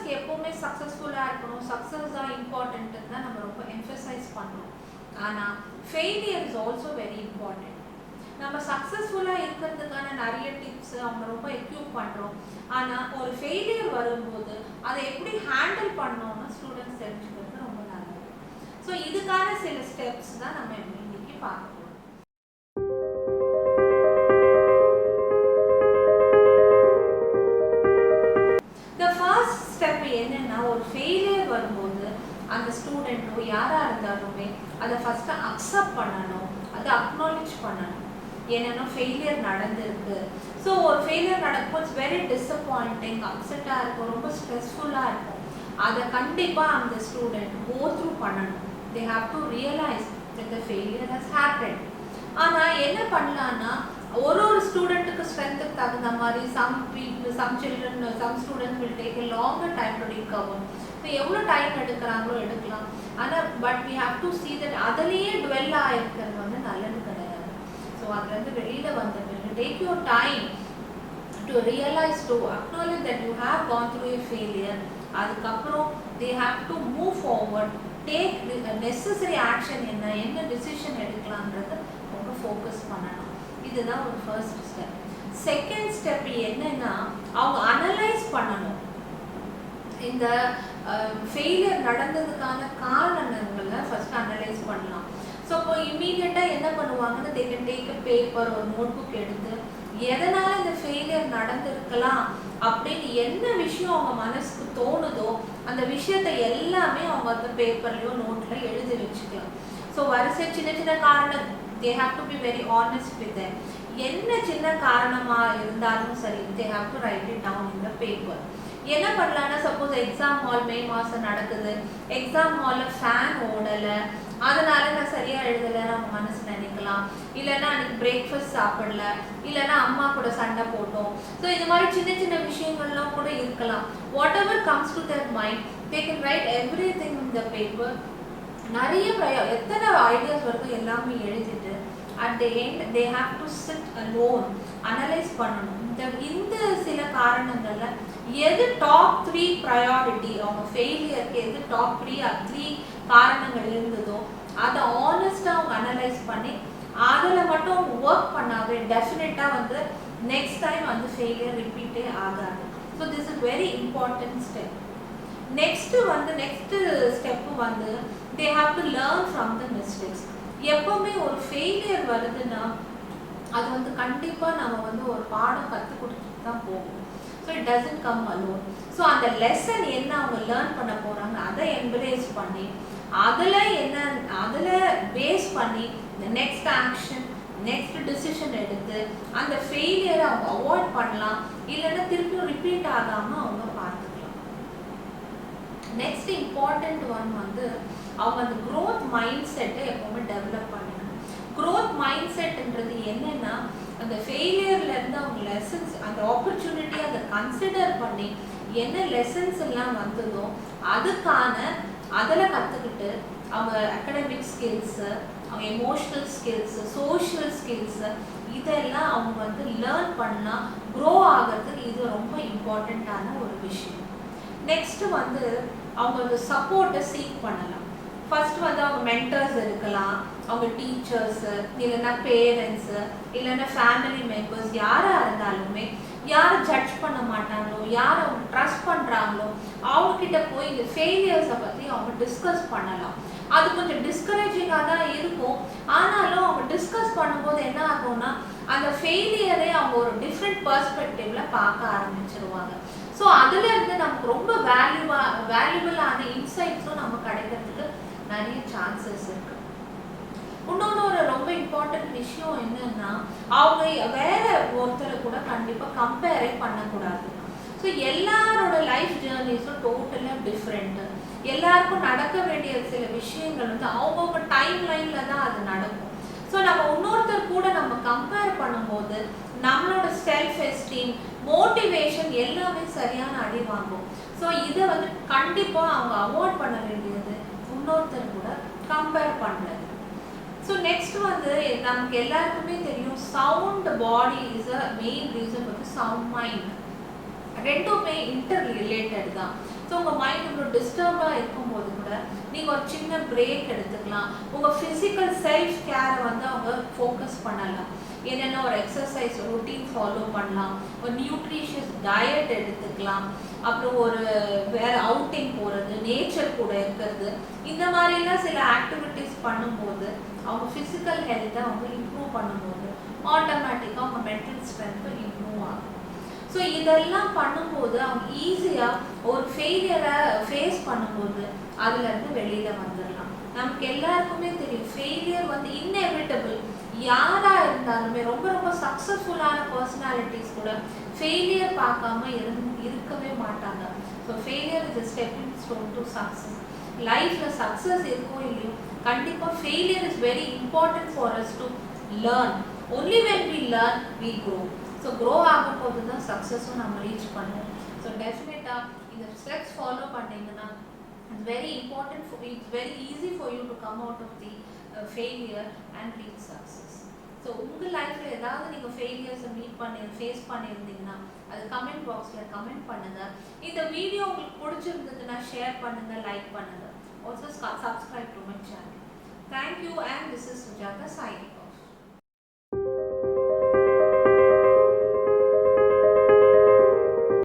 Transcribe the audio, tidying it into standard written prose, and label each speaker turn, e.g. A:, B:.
A: ஸ்டூடெண்ட்ஸ்க்கு எப்போவுமே சக்ஸஸ்ஃபுல்லாக இருக்கணும், சக்ஸஸ் தான் இம்பார்ட்டன்ட்டு தான் நம்ம ரொம்ப எம்ஃபசைஸ் பண்ணுறோம். ஆனால் failure is also very important. நம்ம சக்ஸஸ்ஃபுல்லாக இருக்கிறதுக்கான நிறைய டிப்ஸ் அவங்க ரொம்ப எக்யூப் பண்ணுறோம். ஆனால் ஒரு ஃபெயிலியர் வரும்போது அதை எப்படி ஹேண்டில் பண்ணோம்னு ஸ்டூடெண்ட்ஸ் தெரிஞ்சுக்கிறது ரொம்ப நல்லது. ஸோ இதுக்கான சில ஸ்டெப்ஸ் தான் நம்ம இன்னைக்கு பார்க்க போகிறோம். த ஃபர்ஸ்ட் ஸ்டெப் என்னன்னா, ஒரு ஃபெயிலியர் வரும்போது அந்த ஸ்டூடெண்ட்டோ யாராக இருந்தாலுமே அதை ஃபஸ்ட்டு அக்செப்ட் பண்ணணும், அதை அக்னாலேஜ் பண்ணணும். என்னென்னா ஃபெயிலியர் நடந்திருக்கு. ஸோ ஒரு ஃபெயிலியர் நடக்கும், இட்ஸ் வெரி டிஸப்பாயிண்டிங், அப்செட்டாக இருக்கும், ரொம்ப ஸ்ட்ரெஸ்ஃபுல்லாக இருக்கும். அதை கண்டிப்பாக அந்த ஸ்டூடெண்ட் கோ த்ரூ பண்ணணும். They have to realise that the failure has happen. ஆனால் என்ன பண்ணலான்னா, ஒரு ஸ்டூடெண்ட்டுக்கு ஸ்ட்ரென்த்துக்கு தகுந்த மாதிரி some student will take a longer time to recover. இப்போ எவ்வளோ டைம் எடுக்கிறாங்களோ எடுக்கலாம். ஆனால் but we have to see that அதிலேயே டுவெல் ஆகிருக்கிறது வந்து நல்லது கிடையாது. ஸோ அதுலேருந்து வெளியில் வந்துட்டு take your time to realize, to acknowledge that you have gone through a failure. அதுக்கப்புறம் they have to move forward, take the necessary action. என்ன டிசிஷன் எடுக்கலாம்ன்றது ரொம்ப ஃபோக்கஸ் பண்ணணும். இதுதான் ஒரு ஃபர்ஸ்ட் ஸ்டெப். செகண்ட் ஸ்டெப் என்னன்னா, அவங்க அனலைஸ் பண்ணணும். இந்த ஃபெயிலியர் நடந்ததுக்கான காரணங்களை ஃபர்ஸ்ட் அனலைஸ் பண்ணலாம். ஸோ இப்போ இம்மீடியட்டாக என்ன பண்ணுவாங்கன்னா, they can take a paper, ஒரு நோட் புக் எடுத்து எதனால் இந்த ஃபெயிலியர் நடந்திருக்கலாம் அப்படின்னு என்ன விஷயம் அவங்க மனசுக்கு தோணுதோ அந்த விஷயத்தை எல்லாமே அவங்க அந்த பேப்பர்லையோ நோட்டில் எழுதி வச்சுக்கலாம். ஸோ வரிசை சின்ன சின்ன காரணம், they have to be very honest with them. என்ன சின்ன காரணமாக இருந்தாலும் சரி, they have to write it down in the paper. என்ன பண்ணலான்னா, சப்போஸ் எக்ஸாம் ஹால் மே மாதம் நடக்குது, எக்ஸாம் ஹாலில் ஃபேன் ஓடலை, அதனால நான் சரியாக எழுதலை நம்ம மனசு நினைக்கலாம். இல்லைன்னா அன்றைக்கி பிரேக்ஃபாஸ்ட் சாப்பிடல, இல்லைன்னா அம்மா கூட சண்டை போட்டோம். ஸோ இது மாதிரி சின்ன சின்ன விஷயங்கள்லாம் கூட இருக்கலாம். Whatever comes to their mind, they can write everything in the paper. நிறைய எத்தனை ஐடியாஸ் வருதோ எல்லாமே எழுதிட்டு at the end they have to sit alone, analyse பண்ணணும். இந்த சில காரணங்கள்ல எது டாப் 3 ப்ரையாரிட்டி, அவங்க ஃபெயிலியருக்கு எது டாப் 3 காரணங்கள் இருந்ததோ அதை ஆனஸ்டாக அவங்க அனலைஸ் பண்ணி அதில் மட்டும் அவங்க ஒர்க் பண்ணாவே டெஃபினட்டாக வந்து நெக்ஸ்ட் டைம் வந்து ஃபெயிலியர் ரிப்பீட்டே ஆகாது. So this is very important step. Next step வந்து they have to learn from the mistakes. எப்போவுமே ஒரு ஃபெயிலியர் வருதுன்னா அது வந்து கண்டிப்பாக நம்ம வந்து ஒரு பாடம் கற்றுக் கொடுத்துட்டு தான் போகும். So it doesn't come alone. So அந்த லெசன் என்ன அவங்க லேர்ன் பண்ண போகிறாங்க அதை எம்ப்ரேஸ் பண்ணி அதில் பேஸ் பண்ணி நெக்ஸ்ட் ஆக்ஷன், நெக்ஸ்ட் டிசிஷன் எடுத்து அந்த ஃபெயிலியரை அவங்க அவாய்ட் பண்ணலாம். இல்லைன்னா திருப்பியும் ரிப்பீட் ஆகாமல் அவங்க பார்த்துக்கலாம். நெக்ஸ்ட் இம்பார்ட்டண்ட் ஒன் வந்து அவங்க அந்த க்ரோத் மைண்ட் செட்டை எப்போவுமே டெவலப் பண்ணணும். க்ரோத் மைண்ட் செட்ன்றது என்னன்னா, அந்த ஃபெயிலியர்லேருந்து அவங்க லெசன்ஸ், அந்த ஆப்பர்ச்சுனிட்டியை அதை கன்சிடர் பண்ணி என்ன லெசன்ஸ் எல்லாம் வந்ததோ அதில் கற்றுக்கிட்டு அவங்க அகடமிக் ஸ்கில்ஸு, அவங்க எமோஷ்னல் ஸ்கில்ஸு, சோஷியல் ஸ்கில்ஸு இதெல்லாம் அவங்க வந்து லேர்ன் பண்ணால் க்ரோ ஆகிறதுக்கு இது ரொம்ப இம்பார்ட்டண்ட்டான ஒரு விஷயம். நெக்ஸ்ட்டு வந்து அவங்க அந்த சப்போர்ட்டை சீக் பண்ணலாம். ஃபர்ஸ்ட் வந்து அவங்க மென்டர்ஸ் இருக்கலாம், அவங்க டீச்சர்ஸு, இல்லைன்னா பேரண்ட்ஸு, இல்லைன்னா ஃபேமிலி மெம்பர்ஸ், யாராக இருந்தாலுமே யாரை ஜட்ஜ் பண்ண மாட்டாங்களோ, யாரை அவங்க ட்ரஸ்ட் பண்ணுறாங்களோ அவங்கக்கிட்ட போய் இந்த ஃபெயிலியர்ஸை பற்றி அவங்க டிஸ்கஸ் பண்ணலாம். அது கொஞ்சம் டிஸ்கரேஜிங்காக தான் இருக்கும். ஆனாலும் அவங்க டிஸ்கஸ் பண்ணும்போது என்ன ஆகும்னா, அந்த ஃபெயிலியரை அவங்க ஒரு டிஃப்ரெண்ட் பர்ஸ்பெக்டிவில் பார்க்க ஆரம்பிச்சிருவாங்க. ஸோ அதுலேருந்து நமக்கு ரொம்ப வேல்யூபிளான இன்சைட்ஸும் நமக்கு கிடைக்கிறதுக்கு நிறைய சான்சஸ் இருக்கு. இன்னொன்று ஒரு ரொம்ப இம்பார்ட்டன்ட் விஷயம் என்னன்னா, அவங்க வேற ஒருத்தரை கூட கண்டிப்பாக கம்பேரே பண்ணக்கூடாது. ஸோ எல்லாரோட லைஃப் ஜேர்னிஸும் டோட்டலாக டிஃப்ரெண்ட்டு. எல்லாருக்கும் நடக்க வேண்டிய சில விஷயங்கள் வந்து அவங்கவுங்க டைம் லைனில் தான் அது நடக்கும். ஸோ நம்ம இன்னொருத்தர் கூட நம்ம கம்பேர் பண்ணும்போது நம்மளோட செல்ஃப் எஸ்டீம், மோட்டிவேஷன் எல்லாமே சரியான அடி வாங்கும். ஸோ இதை வந்து கண்டிப்பாக அவங்க அவாய்ட் பண்ண வேண்டியது இன்னொருத்தர் கூட கம்பேர் பண்ணுறது. ஸோ நெக்ஸ்ட் வந்து நமக்கு எல்லாருக்குமே தெரியும், sound body is a main reason வந்து சவுண்ட் மைண்ட். ரெண்டுமே இன்டர் ரிலேட்டட் தான். ஸோ உங்கள் மைண்ட் இவ்வளோ டிஸ்டர்பாக இருக்கும்போது கூட நீங்கள் ஒரு சின்ன பிரேக் எடுத்துக்கலாம். உங்கள் ஃபிசிக்கல் செல்ஃப் கேரை வந்து அவங்க ஃபோக்கஸ் பண்ணலாம். என்னென்ன ஒரு எக்ஸசைஸ் ரொட்டீன் ஃபாலோ பண்ணலாம், ஒரு நியூட்ரிஷியஸ் டயட் எடுத்துக்கலாம், அப்புறம் ஒரு வேறு அவுட்டிங் போகிறது, நேச்சர் கூட இருக்கிறது. இந்த மாதிரிலாம் சில ஆக்டிவிட்டீஸ் பண்ணும்போது அவங்க ஃபிசிக்கல் ஹெல்த்தை அவங்க இம்ப்ரூவ் பண்ணும்போது ஆட்டோமேட்டிக்காக அவங்க மென்டல் ஸ்ட்ரென்த்து இம்ப்ரூவ் ஆகும். ஸோ இதெல்லாம் பண்ணும்போது அவங்க ஈஸியாக ஒரு ஃபெயிலியரை ஃபேஸ் பண்ணும்போது அதுலேருந்து வெளியில் வந்துடலாம். நமக்கு எல்லாருக்குமே தெரியும் ஃபெயிலியர் வந்து இன்னெவிட்டபிள். யாராக இருந்தாலுமே ரொம்ப ரொம்ப சக்ஸஸ்ஃபுல்லான பர்சனாலிட்டிஸ் கூட ஃபெயிலியர் பார்க்காம இருக்கவே மாட்டாங்க. So failure is a stepping stone to success. லைஃப்பில் சக்ஸஸ் இருக்கோ இல்லையோ கண்டிப்பாக failure is very important for us to learn. only when we learn we grow. So grow ஆகும் போது தான் சக்ஸஸும் நம்ம ரீச் பண்ணுவோம். ஸோ டெஃபினட்டாக இந்த ஸ்டெப்ஸ் ஃபாலோ பண்ணிங்கன்னா it's very important for it's very easy for you to come out of the failure and reach success. So உங்கள் லைஃப்பில் ஏதாவது நீங்கள் ஃபெயிலியர்ஸை ஃபேஸ் பண்ணியிருந்தீங்கன்னா அது கமெண்ட் பாக்ஸில் கமெண்ட் பண்ணுங்கள். இந்த வீடியோ உங்களுக்கு பிடிச்சிருந்ததுன்னா ஷேர் பண்ணுங்கள், லைக் பண்ணுங்கள். Also subscribe to my channel. Thank you and this is Sujata signing off.